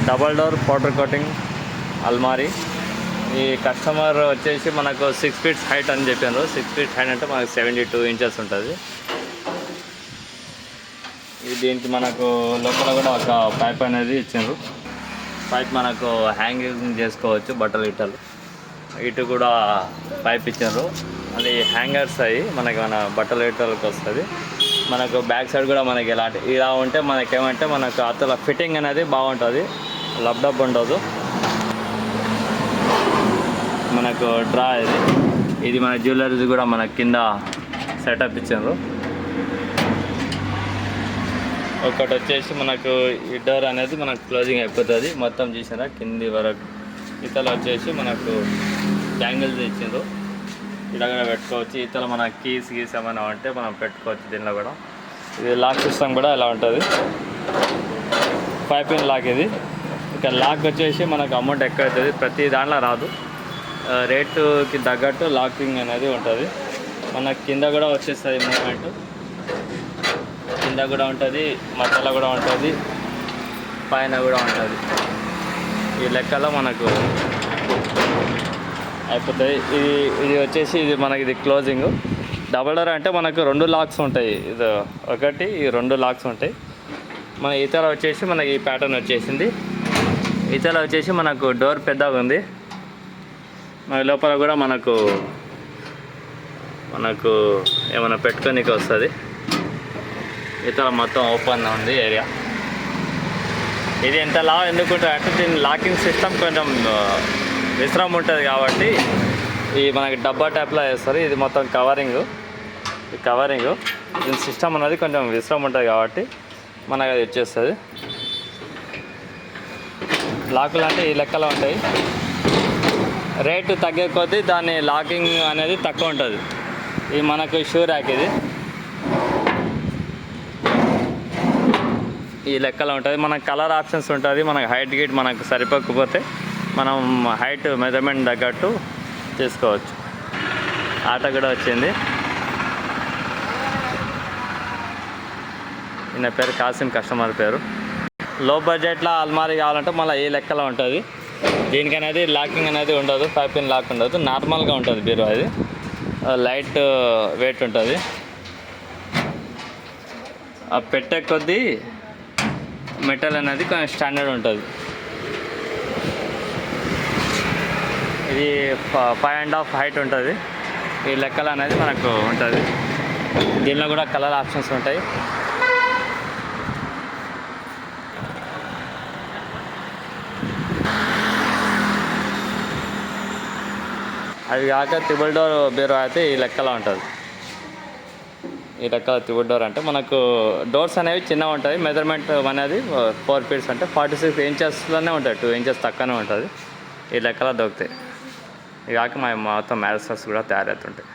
Double door powder coating అల్మారీ. ఈ customer వచ్చేసి మనకు 6 ఫీట్స్ హైట్ అని చెప్పారు. 6 ఫీట్స్ హైట్ అంటే మనకు 72 ఇంచెస్ ఉంటుంది. దీనికి మనకు లోపల కూడా ఒక పైప్ అనేది ఇచ్చారు. పైప్ మనకు హ్యాంగింగ్ చేసుకోవచ్చు, బట్టలు ఇట్టలు ఇటు కూడా పైప్ ఇచ్చారు. అది హ్యాంగర్స్ అయ్యి మనకి మన బట్టలు ఇట్టలకు వస్తుంది. మనకు బ్యాక్ సైడ్ కూడా మనకి ఇలా ఉంటే మనకేమంటే మనకు అతల ఫిట్టింగ్ అనేది బాగుంటుంది, లబ్డబ్ ఉండదు. మనకు డ్రా ఇది మన జ్యువెలరీది కూడా మన కింద సెటప్ ఇచ్చారు. ఒకటి వచ్చేసి మనకు ఈ డోర్ అనేది మనకు క్లోజింగ్ అయిపోతుంది మొత్తం చూసినా కింది వరకు. ఇతల వచ్చేసి మనకు బ్యాంగిల్స్ ఇచ్చిండ్రు, ఇలా కూడా పెట్టుకోవచ్చు. ఇతల మన కీస్ ఏమైనా ఉంటే మనం పెట్టుకోవచ్చు దీనిలో కూడా. ఇది లాక్ సిస్టమ్ కూడా ఇలా ఉంటుంది, 5 పిన్ లాక్ ఇది. ఇక లాక్ వచ్చేసి మనకు అమౌంట్ ఎక్కువ అవుతుంది, ప్రతి దాంట్లో రాదు, రేటుకి తగ్గట్టు లాకింగ్ అనేది ఉంటుంది. మనకు కింద కూడా వచ్చేస్తుంది మూమెంట్, కింద కూడా ఉంటుంది, మధ్యలో కూడా ఉంటుంది, పైన కూడా ఉంటుంది. ఈ లెక్కలో మనకు అయిపోతుంది. ఇది వచ్చేసి మనకి ఇది క్లోజింగ్. డబల్ డోర్ అంటే మనకు 2 లాక్స్ ఉంటాయి, ఇది ఒకటి, ఈ 2 లాక్స్ ఉంటాయి. మన ఇతర వచ్చేసి మనకి ఈ ప్యాటర్న్ వచ్చేసింది. ఇతర వచ్చేసి మనకు డోర్ పెద్దగా ఉంది, మన లోపల కూడా మనకు ఏమైనా పెట్టుకోనికి వస్తుంది. ఇతర మొత్తం ఓపెన్ ఉంది ఏరియా. ఇది ఎంత ఎందుకుంటుంది అంటే దీని లాకింగ్ సిస్టమ్ కొంచెం విశ్రామం ఉంటుంది కాబట్టి ఈ మనకి డబ్బా టైప్లో వేస్తారు. ఇది మొత్తం కవరింగ్, దీని సిస్టమ్ అనేది కొంచెం విశ్రామం ఉంటుంది కాబట్టి మనకు అది వచ్చేస్తుంది. లాకులు అంటే ఈ లెక్కలో ఉంటాయి, రేటు తగ్గే కొద్దీ దాని లాకింగ్ అనేది తక్కువ ఉంటుంది. ఇది మనకు షూ ర్యాక్, ఇది ఈ లెక్కలో ఉంటుంది. మనకు కలర్ ఆప్షన్స్ ఉంటుంది. మనకు హైట్ గిట్ మనకు సరిపోకపోతే మనం హైట్ మెజర్మెంట్ తగ్గట్టు తీసుకోవచ్చు. ఆట కూడా వచ్చింది. ఈయన పేరు కాసిం, కస్టమర్ పేరు. లో బడ్జెట్లో అల్మారీ కావాలంటే మళ్ళీ ఈ లెక్కలో ఉంటుంది. దీనికి అనేది లాకింగ్ అనేది ఉండదు, 5 పిన్ లాక్ ఉండదు, నార్మల్గా ఉంటుంది బీరువా. అది లైట్ వెయిట్ ఉంటుంది. ఆ పెట్టే కొద్దీ మెటల్ అనేది కొంచెం స్టాండర్డ్ ఉంటుంది. ఇది 5.5 హైట్ ఉంటుంది. ఈ లెక్కలు అనేది మనకు ఉంటుంది. దీనిలో కూడా కలర్ ఆప్షన్స్ ఉంటాయి. అది కాక త్రిబుల్ డోర్ బీరువా అయితే ఈ లెక్కలో ఉంటుంది. ఈ లెక్కలో త్రిబుల్ డోర్ అంటే మనకు డోర్స్ అనేవి చిన్నగా ఉంటాయి. మెజర్మెంట్ అనేది 4 ఫీట్స్ అంటే 46 ఇంచెస్లోనే ఉంటాయి, 2 ఇంచెస్ తక్కువనే ఉంటుంది. ఈ లెక్కలో దొరుకుతాయి. ఇది కాక మొత్తం మ్యారేజెస్ కూడా తయారవుతుంటాయి.